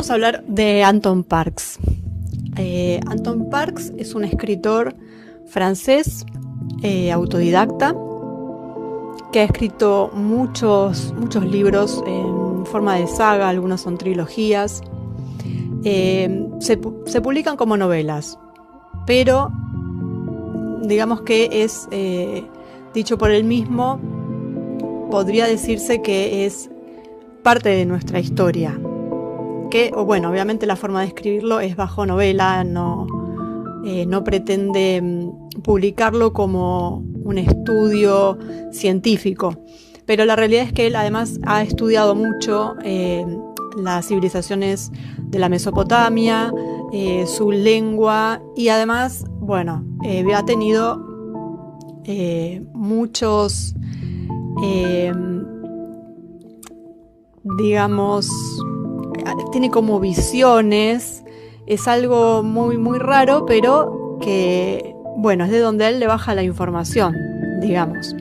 vamos a hablar de Anton Parks. Anton Parks es un escritor francés, autodidacta, que ha escrito muchos libros en forma de saga, algunos son trilogías. Se publican como novelas, pero digamos que es, dicho por él mismo, podría decirse que es parte de nuestra historia. Obviamente la forma de escribirlo es bajo novela, no pretende publicarlo como un estudio científico, pero la realidad es que él además ha estudiado mucho las civilizaciones de la Mesopotamia, su lengua, y además, ha tenido muchos, tiene como visiones. Es algo muy raro, pero que, es de donde a él le baja la información, digamos.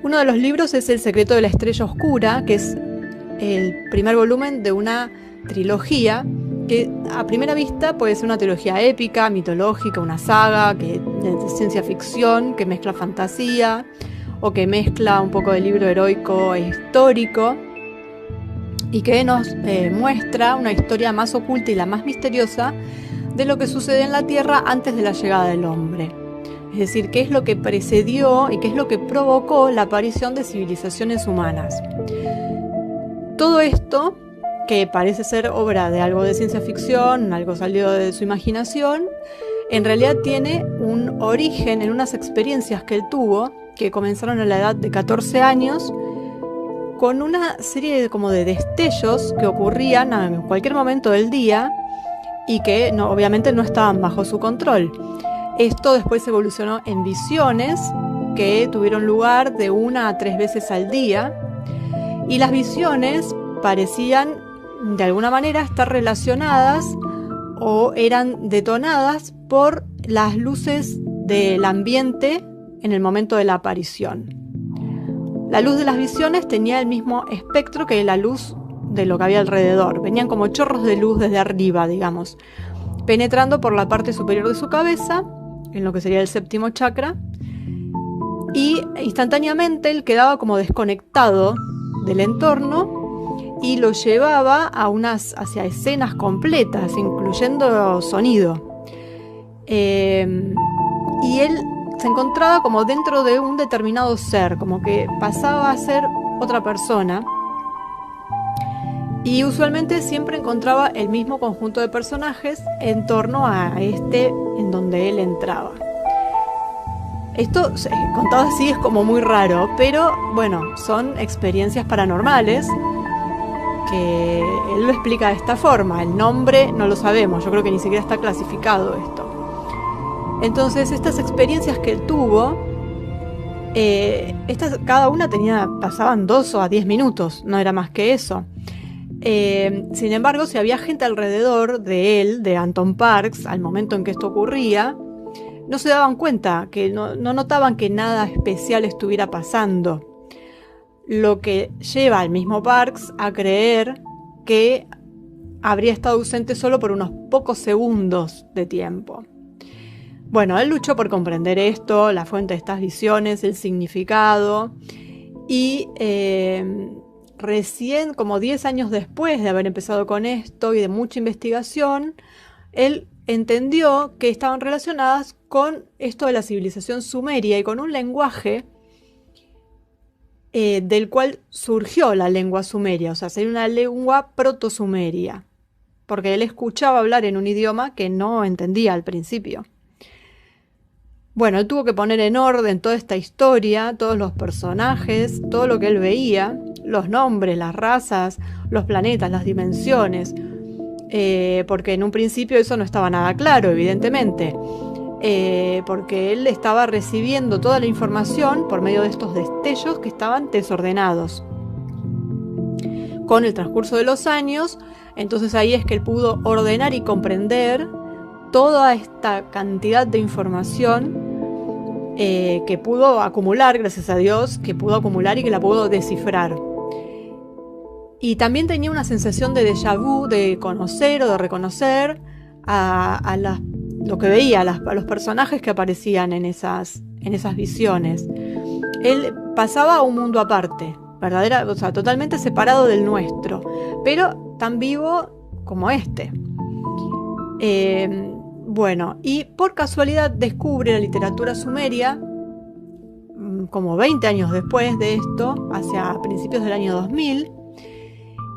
Uno de los libros es El secreto de la estrella oscura, que es el primer volumen de una trilogía que a primera vista puede ser una trilogía épica, mitológica, una saga de ciencia ficción que mezcla fantasía o que mezcla un poco de libro heroico e histórico, y que nos muestra una historia más oculta y la más misteriosa de lo que sucede en la Tierra antes de la llegada del hombre. Es decir, qué es lo que precedió y qué es lo que provocó la aparición de civilizaciones humanas. Todo esto, que parece ser obra de algo de ciencia ficción, algo salido de su imaginación, en realidad tiene un origen en unas experiencias que él tuvo, que comenzaron a la edad de 14 años, con una serie de destellos que ocurrían en cualquier momento del día y que obviamente no estaban bajo su control. Esto después evolucionó en visiones que tuvieron lugar de 1 a 3 veces al día, y las visiones parecían de alguna manera estar relacionadas o eran detonadas por las luces del ambiente en el momento de la aparición. La luz de las visiones tenía el mismo espectro que la luz de lo que había alrededor. Venían como chorros de luz desde arriba, digamos, penetrando por la parte superior de su cabeza, en lo que sería el séptimo chakra, y instantáneamente él quedaba como desconectado del entorno y lo llevaba hacia escenas completas, incluyendo sonido. Y él se encontraba como dentro de un determinado ser, como que pasaba a ser otra persona, y usualmente siempre encontraba el mismo conjunto de personajes en torno a en donde él entraba. Esto, contado así, es como muy raro, pero son experiencias paranormales que él lo explica de esta forma. El nombre no lo sabemos, yo creo que ni siquiera está clasificado esto. Entonces, estas experiencias que él tuvo, cada una pasaban 2 a 10 minutos, no era más que eso. Sin embargo, si había gente alrededor de él, de Anton Parks, al momento en que esto ocurría, no se daban cuenta, que no notaban que nada especial estuviera pasando. Lo que lleva al mismo Parks a creer que habría estado ausente solo por unos pocos segundos de tiempo. Él luchó por comprender esto, la fuente de estas visiones, el significado, y recién, como 10 años después de haber empezado con esto y de mucha investigación, él entendió que estaban relacionadas con esto de la civilización sumeria y con un lenguaje del cual surgió la lengua sumeria, o sea, sería una lengua proto-sumeria, porque él escuchaba hablar en un idioma que no entendía al principio. Él tuvo que poner en orden toda esta historia, todos los personajes, todo lo que él veía, los nombres, las razas, los planetas, las dimensiones, porque en un principio eso no estaba nada claro, evidentemente, porque él estaba recibiendo toda la información por medio de estos destellos que estaban desordenados. Con el transcurso de los años, entonces ahí es que él pudo ordenar y comprender toda esta cantidad de información que pudo acumular, gracias a Dios, que pudo acumular y que la pudo descifrar. Y también tenía una sensación de déjà vu, de conocer o de reconocer lo que veía, a los personajes que aparecían en esas visiones. Él pasaba a un mundo aparte, o sea, totalmente separado del nuestro, pero tan vivo como este. Bueno, y por casualidad descubre la literatura sumeria como 20 años después de esto, hacia principios del año 2000,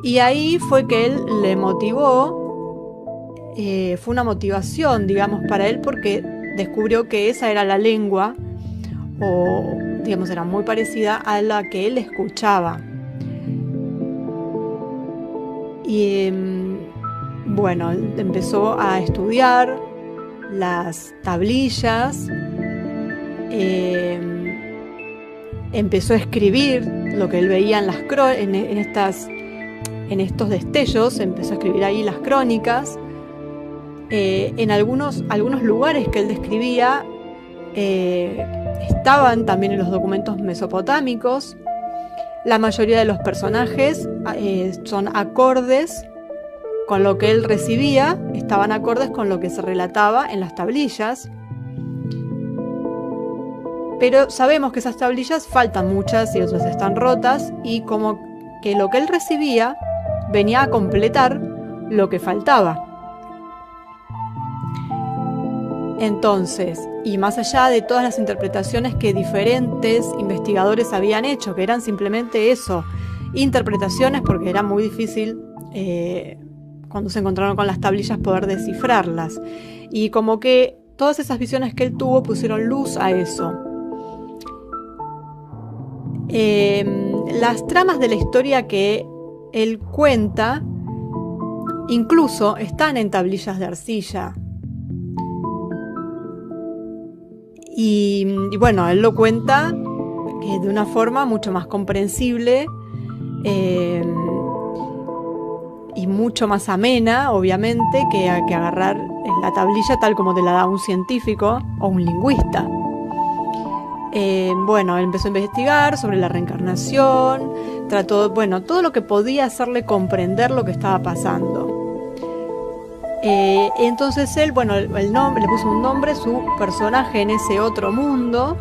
y ahí fue que él le motivó, fue una motivación, digamos, para él, porque descubrió que esa era la lengua, o digamos, era muy parecida a la que él escuchaba. Y bueno, empezó a estudiar las tablillas, empezó a escribir lo que él veía en estos destellos, empezó a escribir ahí las crónicas. En algunos lugares que él describía estaban también en los documentos mesopotámicos. La mayoría de los personajes son acordes con lo que él recibía, estaban acordes con lo que se relataba en las tablillas. Pero sabemos que esas tablillas faltan muchas y otras están rotas, y como que lo que él recibía venía a completar lo que faltaba. Entonces, y más allá de todas las interpretaciones que diferentes investigadores habían hecho, que eran simplemente eso, interpretaciones, porque era muy difícil cuando se encontraron con las tablillas poder descifrarlas, y como que todas esas visiones que él tuvo pusieron luz a eso. Las tramas de la historia que él cuenta incluso están en tablillas de arcilla. Y bueno, él lo cuenta de una forma mucho más comprensible y mucho más amena, obviamente, que agarrar la tablilla tal como te la da un científico o un lingüista. Bueno, él empezó a investigar sobre la reencarnación, trató, bueno, todo lo que podía hacerle comprender lo que estaba pasando. Entonces él, bueno, le puso un nombre, su personaje en ese otro mundo,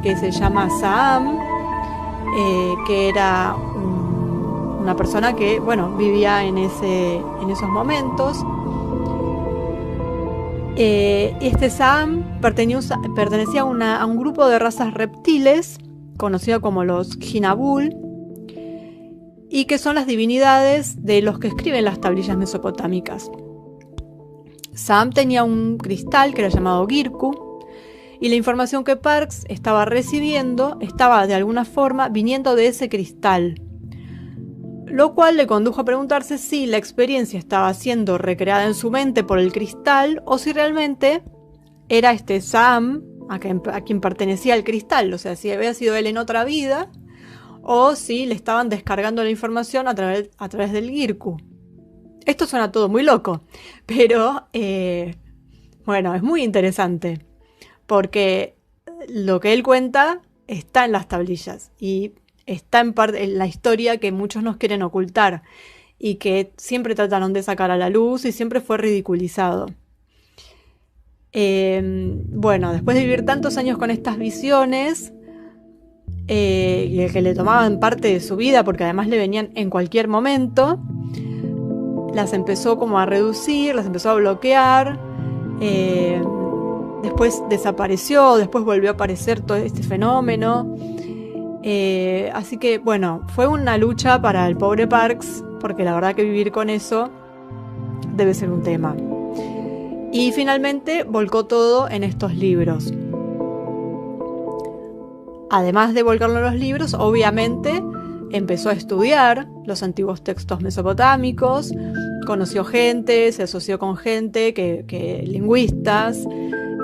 que se llama Saam, que era una persona que, bueno, vivía en esos momentos. Este Saam pertenecía a un grupo de razas reptiles, conocido como los Jinabul, y que son las divinidades de los que escriben las tablillas mesopotámicas. Saam tenía un cristal que era llamado Girku, y la información que Parkes estaba recibiendo estaba de alguna forma viniendo de ese cristal, lo cual le condujo a preguntarse si la experiencia estaba siendo recreada en su mente por el cristal o si realmente era este Saam a quien pertenecía el cristal, o sea, si había sido él en otra vida o si le estaban descargando la información a través del Girku. Esto suena todo muy loco, pero bueno, es muy interesante porque lo que él cuenta está en las tablillas y está en la historia que muchos nos quieren ocultar y que siempre trataron de sacar a la luz y siempre fue ridiculizado. Bueno, después de vivir tantos años con estas visiones y que le tomaban parte de su vida porque además le venían en cualquier momento, las empezó como a reducir, las empezó a bloquear, después desapareció, después volvió a aparecer todo este fenómeno. Así que bueno, fue una lucha para el pobre Parkes, porque la verdad que vivir con eso debe ser un tema. Y finalmente volcó todo en estos libros. Además de volcarlo en los libros, obviamente empezó a estudiar los antiguos textos mesopotámicos, conoció gente, se asoció con gente, lingüistas,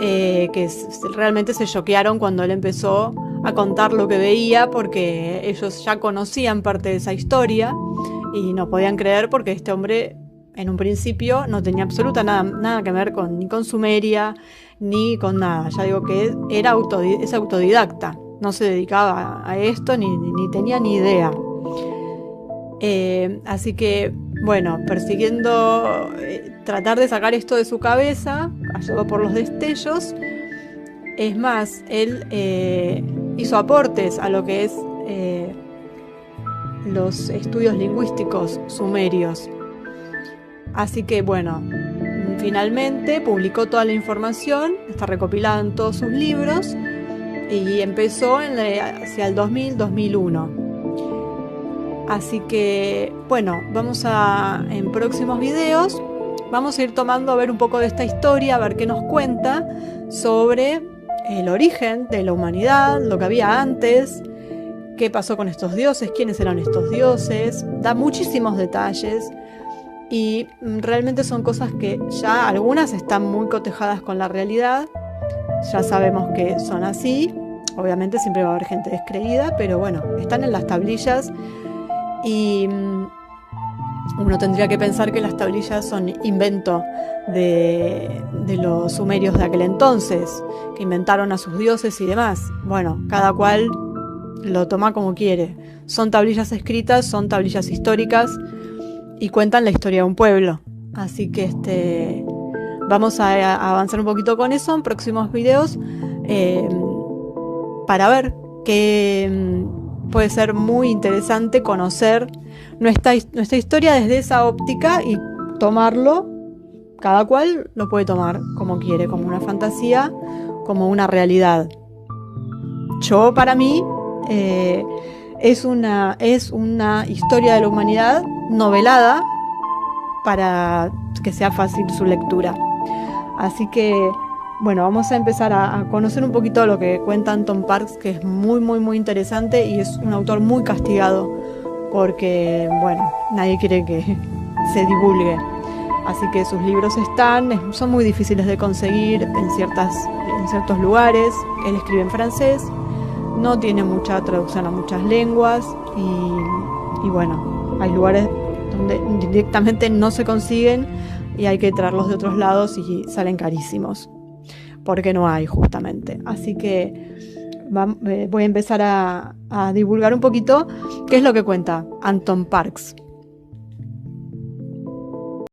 que realmente se choquearon cuando él empezó a contar lo que veía, porque ellos ya conocían parte de esa historia y no podían creer porque este hombre en un principio no tenía nada que ver ni con Sumeria ni con nada. Ya digo que es autodidacta, no se dedicaba a esto ni tenía ni idea. Así que, bueno, persiguiendo tratar de sacar esto de su cabeza, ayudado por los destellos. Es más, él hizo aportes a lo que es los estudios lingüísticos sumerios. Así que, bueno, finalmente publicó toda la información, está recopilada en todos sus libros y empezó hacia el 2000-2001. Así que, bueno, en próximos videos vamos a ir tomando a ver un poco de esta historia, a ver qué nos cuenta sobre el origen de la humanidad, lo que había antes, qué pasó con estos dioses, quiénes eran estos dioses. Da muchísimos detalles y realmente son cosas que ya algunas están muy cotejadas con la realidad. Ya sabemos que son así. Obviamente siempre va a haber gente descreída, pero bueno, están en las tablillas. Y uno tendría que pensar que las tablillas son invento de los sumerios de aquel entonces, que inventaron a sus dioses y demás. Bueno, cada cual lo toma como quiere. Son tablillas escritas, son tablillas históricas y cuentan la historia de un pueblo. Así que vamos a avanzar un poquito con eso en próximos videos para ver qué... puede ser muy interesante conocer nuestra historia desde esa óptica y tomarlo, cada cual lo puede tomar como quiere, como una fantasía, como una realidad. Para mí, es una historia de la humanidad novelada para que sea fácil su lectura. Así que, bueno, vamos a empezar a conocer un poquito lo que cuenta Anton Parks, que es muy, muy, muy interesante y es un autor muy castigado porque, bueno, nadie quiere que se divulgue. Así que sus libros son muy difíciles de conseguir en ciertos lugares. Él escribe en francés, no tiene mucha traducción a muchas lenguas y bueno, hay lugares donde directamente no se consiguen y hay que traerlos de otros lados y salen carísimos, porque no hay justamente. Así que voy a empezar a divulgar un poquito qué es lo que cuenta Anton Parks.